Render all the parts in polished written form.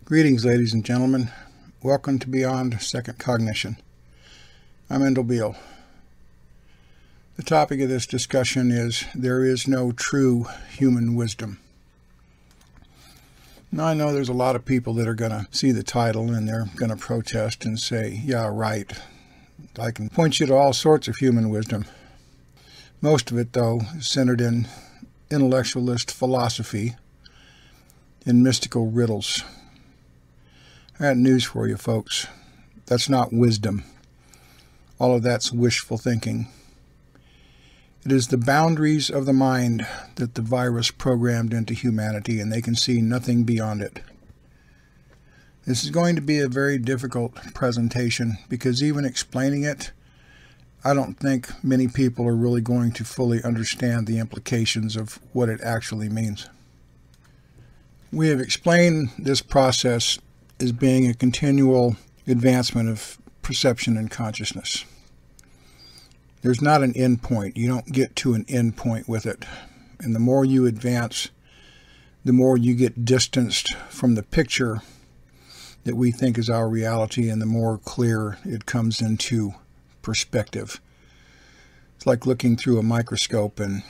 Greetings, ladies and gentlemen. Welcome to Beyond Second Cognition. I'm Beall. The topic of this discussion is there is no true human wisdom. Now, I know there's a lot of people that are going to see the title and they're going to protest and say, yeah, right. I can point you to all sorts of human wisdom. Most of it, though, is centered in intellectualist philosophy and mystical riddles. I got news for you, folks. That's not wisdom. All of that's wishful thinking. It is the boundaries of the mind that the virus programmed into humanity, and they can see nothing beyond it. This is going to be a very difficult presentation because even explaining it, I don't think many people are really going to fully understand the implications of what it actually means. We have explained this process as being a continual advancement of perception and consciousness. There's not an end point. You don't get to an end point with it. And the more you advance, the more you get distanced from the picture that we think is our reality, and the more clear it comes into perspective. It's like looking through a microscope and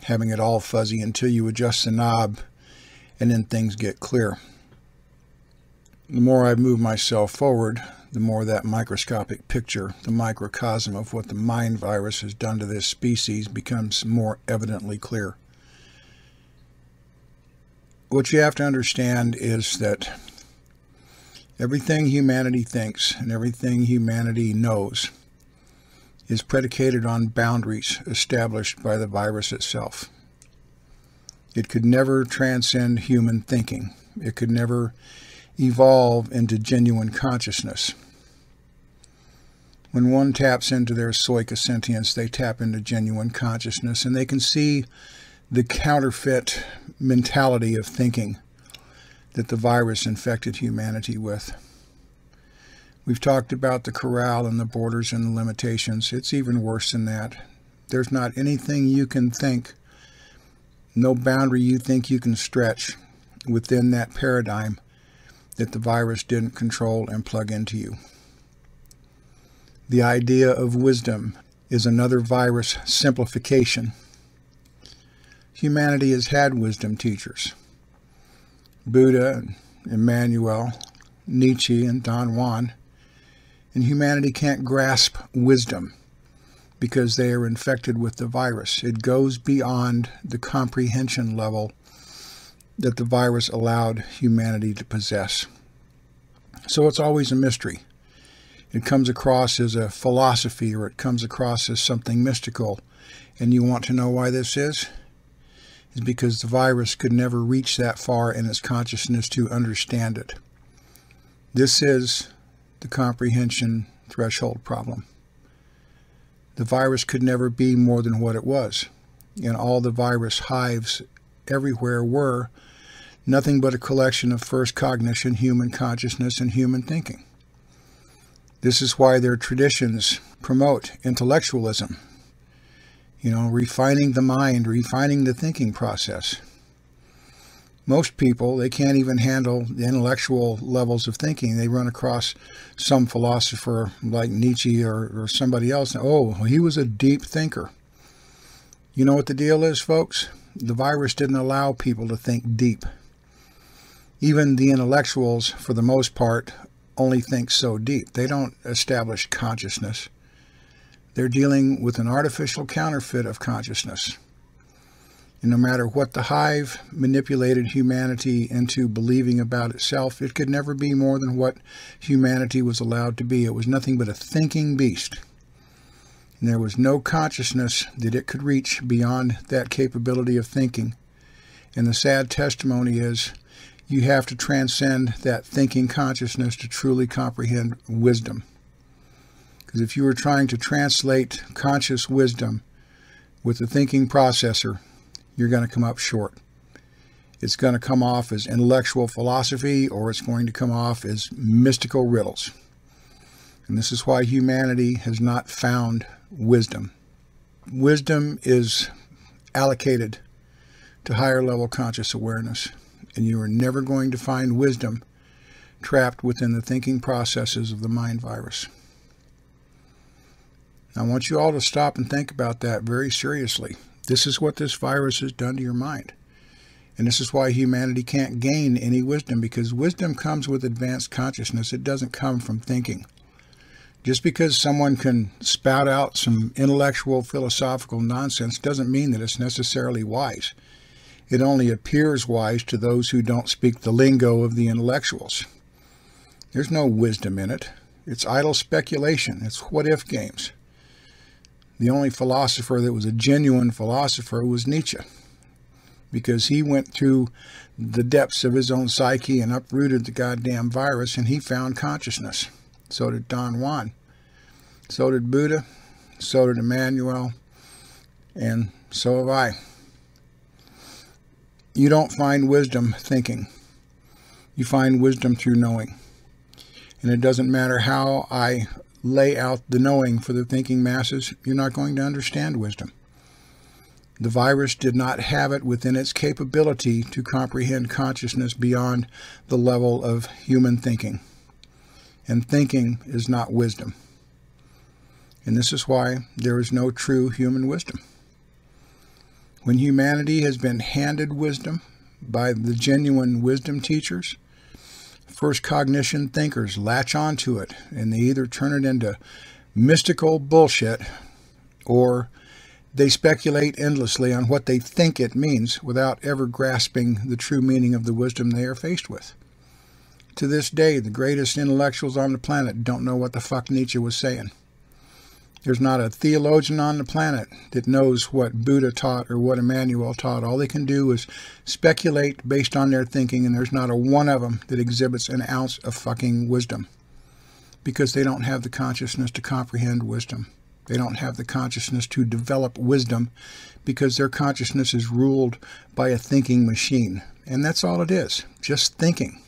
having it all fuzzy until you adjust the knob, and then things get clear. The more I move myself forward, the more that microscopic picture, the microcosm of what the mind virus has done to this species, becomes more evidently clear. What you have to understand is that everything humanity thinks and everything humanity knows is predicated on boundaries established by the virus itself. It could never transcend human thinking. It could never evolve into genuine consciousness. When one taps into their PSOYCA sentience, they tap into genuine consciousness, and they can see the counterfeit mentality of thinking that the virus infected humanity with. We've talked about the corral and the borders and the limitations. It's even worse than that. There's not anything you can think, no boundary you think you can stretch within that paradigm that the virus didn't control and plug into you. The idea of wisdom is another virus simplification. Humanity has had wisdom teachers. Buddha, and Emmanuel, Nietzsche, and Don Juan. And humanity can't grasp wisdom because they are infected with the virus. It goes beyond the comprehension level that the virus allowed humanity to possess. So it's always a mystery. It comes across as a philosophy, or it comes across as something mystical. And you want to know why this is? It's because the virus could never reach that far in its consciousness to understand it. This is the comprehension threshold problem. The virus could never be more than what it was. And all the virus hives everywhere were nothing but a collection of first cognition, human consciousness, and human thinking. This is why their traditions promote intellectualism. Refining the mind, refining the thinking process. Most people, they can't even handle the intellectual levels of thinking. They run across some philosopher like Nietzsche or somebody else, and, oh, he was a deep thinker. You know what the deal is, folks? The virus didn't allow people to think deep. Even the intellectuals, for the most part, only think so deep. They don't establish consciousness. They're dealing with an artificial counterfeit of consciousness. And no matter what the hive manipulated humanity into believing about itself, it could never be more than what humanity was allowed to be. It was nothing but a thinking beast. And there was no consciousness that it could reach beyond that capability of thinking. And the sad testimony is you have to transcend that thinking consciousness to truly comprehend wisdom. Because if you were trying to translate conscious wisdom with a thinking processor, you're going to come up short. It's going to come off as intellectual philosophy, or it's going to come off as mystical riddles. And this is why humanity has not found wisdom. Wisdom is allocated to higher level conscious awareness. And you are never going to find wisdom trapped within the thinking processes of the mind virus. I want you all to stop and think about that very seriously. This is what this virus has done to your mind. And this is why humanity can't gain any wisdom, because wisdom comes with advanced consciousness. It doesn't come from thinking. Just because someone can spout out some intellectual, philosophical nonsense doesn't mean that it's necessarily wise. It only appears wise to those who don't speak the lingo of the intellectuals. There's no wisdom in it. It's idle speculation. It's what-if games. The only philosopher that was a genuine philosopher was Nietzsche, because he went through the depths of his own psyche and uprooted the goddamn virus, and he found consciousness. So did Don Juan. So did Buddha. So did Emmanuel. And so have I. You don't find wisdom thinking. You find wisdom through knowing. And it doesn't matter how I lay out the knowing for the thinking masses, you're not going to understand wisdom. The virus did not have it within its capability to comprehend consciousness beyond the level of human thinking. And thinking is not wisdom. And this is why there is no true human wisdom. When humanity has been handed wisdom by the genuine wisdom teachers, first cognition thinkers latch onto it, and they either turn it into mystical bullshit, or they speculate endlessly on what they think it means without ever grasping the true meaning of the wisdom they are faced with. To this day, the greatest intellectuals on the planet don't know what the fuck Nietzsche was saying. There's not a theologian on the planet that knows what Buddha taught or what Emmanuel taught. All they can do is speculate based on their thinking, and there's not a one of them that exhibits an ounce of fucking wisdom, because they don't have the consciousness to comprehend wisdom. They don't have the consciousness to develop wisdom, because their consciousness is ruled by a thinking machine. And that's all it is, just thinking.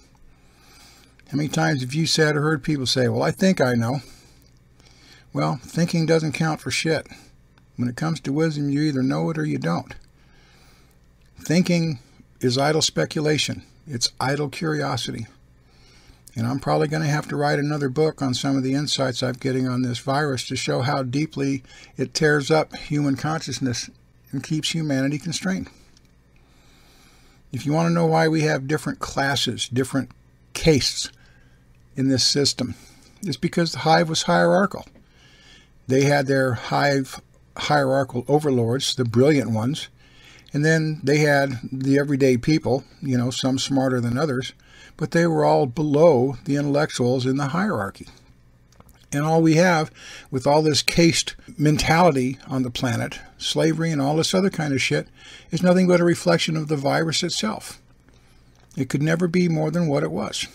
How many times have you said or heard people say, well, I think I know? Well, thinking doesn't count for shit. When it comes to wisdom, you either know it or you don't. Thinking is idle speculation. It's idle curiosity. And I'm probably going to have to write another book on some of the insights I'm getting on this virus to show how deeply it tears up human consciousness and keeps humanity constrained. If you want to know why we have different classes, different castes in this system, it's because the hive was hierarchical. They had their hive hierarchical overlords, the brilliant ones, and then they had the everyday people, you know, some smarter than others, but they were all below the intellectuals in the hierarchy. And all we have with all this caste mentality on the planet, slavery and all this other kind of shit, is nothing but a reflection of the virus itself. It could never be more than what it was.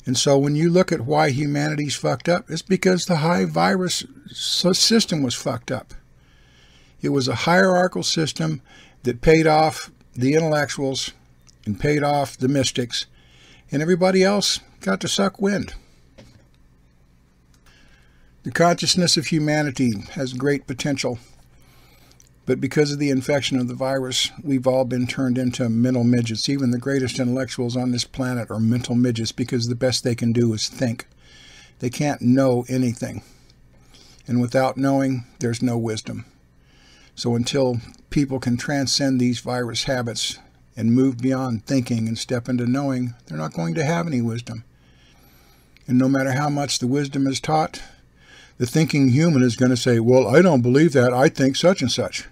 And so when you look at why humanity's fucked up, it's because the hive virus system was fucked up. It was a hierarchical system that paid off the intellectuals and paid off the mystics, and everybody else got to suck wind. The consciousness of humanity has great potential, but because of the infection of the virus, we've all been turned into mental midgets. Even the greatest intellectuals on this planet are mental midgets, because the best they can do is think. They can't know anything. And without knowing, there's no wisdom. So until people can transcend these virus habits and move beyond thinking and step into knowing, they're not going to have any wisdom. And no matter how much the wisdom is taught, the thinking human is going to say, well, I don't believe that. I think such and such.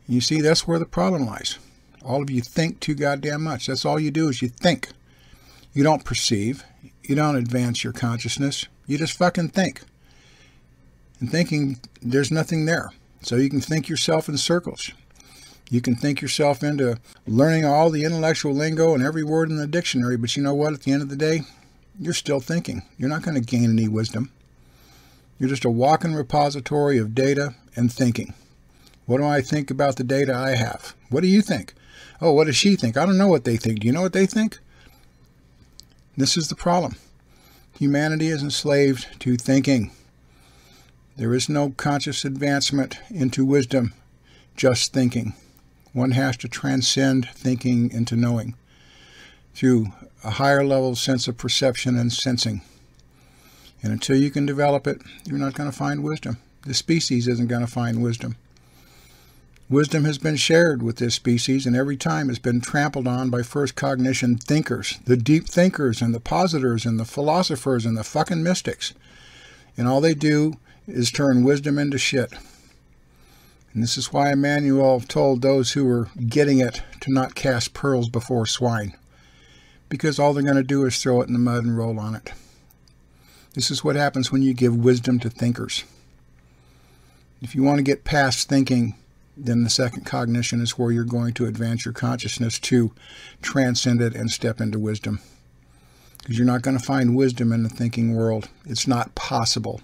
You see, that's where the problem lies. All of you think too goddamn much. That's all you do, is you think. You don't perceive. You don't advance your consciousness. You just fucking think. And thinking, there's nothing there. So you can think yourself in circles. You can think yourself into learning all the intellectual lingo and every word in the dictionary, but you know what? At the end of the day, you're still thinking. You're not going to gain any wisdom. You're just a walking repository of data and thinking. What do I think about the data I have? What do you think? Oh, what does she think? I don't know what they think. Do you know what they think? This is the problem. Humanity is enslaved to thinking. There is no conscious advancement into wisdom, just thinking. One has to transcend thinking into knowing through a higher level sense of perception and sensing. And until you can develop it, you're not going to find wisdom. The species isn't going to find wisdom. Wisdom has been shared with this species, and every time it's been trampled on by first cognition thinkers, the deep thinkers and the positors and the philosophers and the fucking mystics. And all they do is turn wisdom into shit. And this is why Emmanuel told those who were getting it to not cast pearls before swine. Because all they're going to do is throw it in the mud and roll on it. This is what happens when you give wisdom to thinkers. If you want to get past thinking, then the second cognition is where you're going to advance your consciousness to transcend it and step into wisdom. Because you're not going to find wisdom in the thinking world. It's not possible.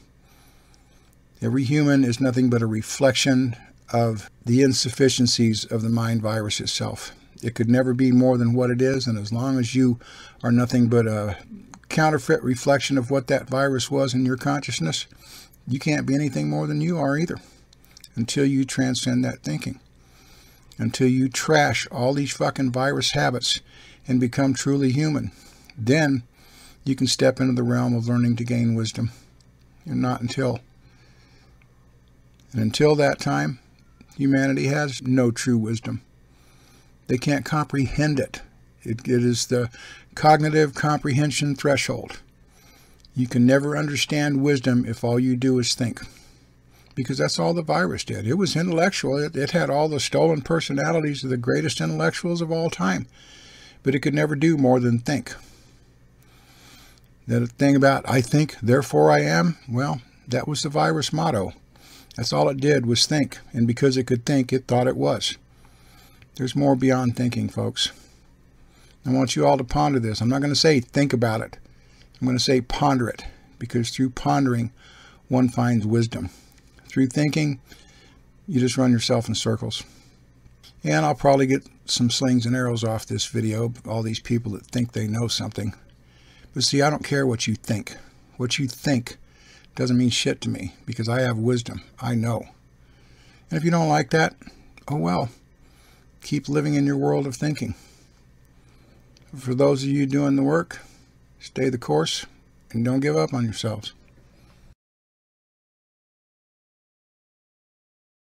Every human is nothing but a reflection of the insufficiencies of the mind virus itself. It could never be more than what it is, and as long as you are nothing but a counterfeit reflection of what that virus was in your consciousness, you can't be anything more than you are either, until you transcend that thinking, until you trash all these fucking virus habits and become truly human. Then you can step into the realm of learning to gain wisdom, and not until. And until that time, humanity has no true wisdom. They can't comprehend it. It is the cognitive comprehension threshold. You can never understand wisdom if all you do is think. Because that's all the virus did. It was intellectual. It had all the stolen personalities of the greatest intellectuals of all time. But it could never do more than think. That thing about, I think, therefore I am, well, that was the virus motto. That's all it did was think. And because it could think, it thought it was. There's more beyond thinking, folks. I want you all to ponder this. I'm not going to say think about it. I'm going to say ponder it. Because through pondering, one finds wisdom. Through thinking, you just run yourself in circles. And I'll probably get some slings and arrows off this video, all these people that think they know something. But see, I don't care what you think. What you think doesn't mean shit to me, because I have wisdom. I know. And if you don't like that, oh well. Keep living in your world of thinking. For those of you doing the work, stay the course and don't give up on yourselves.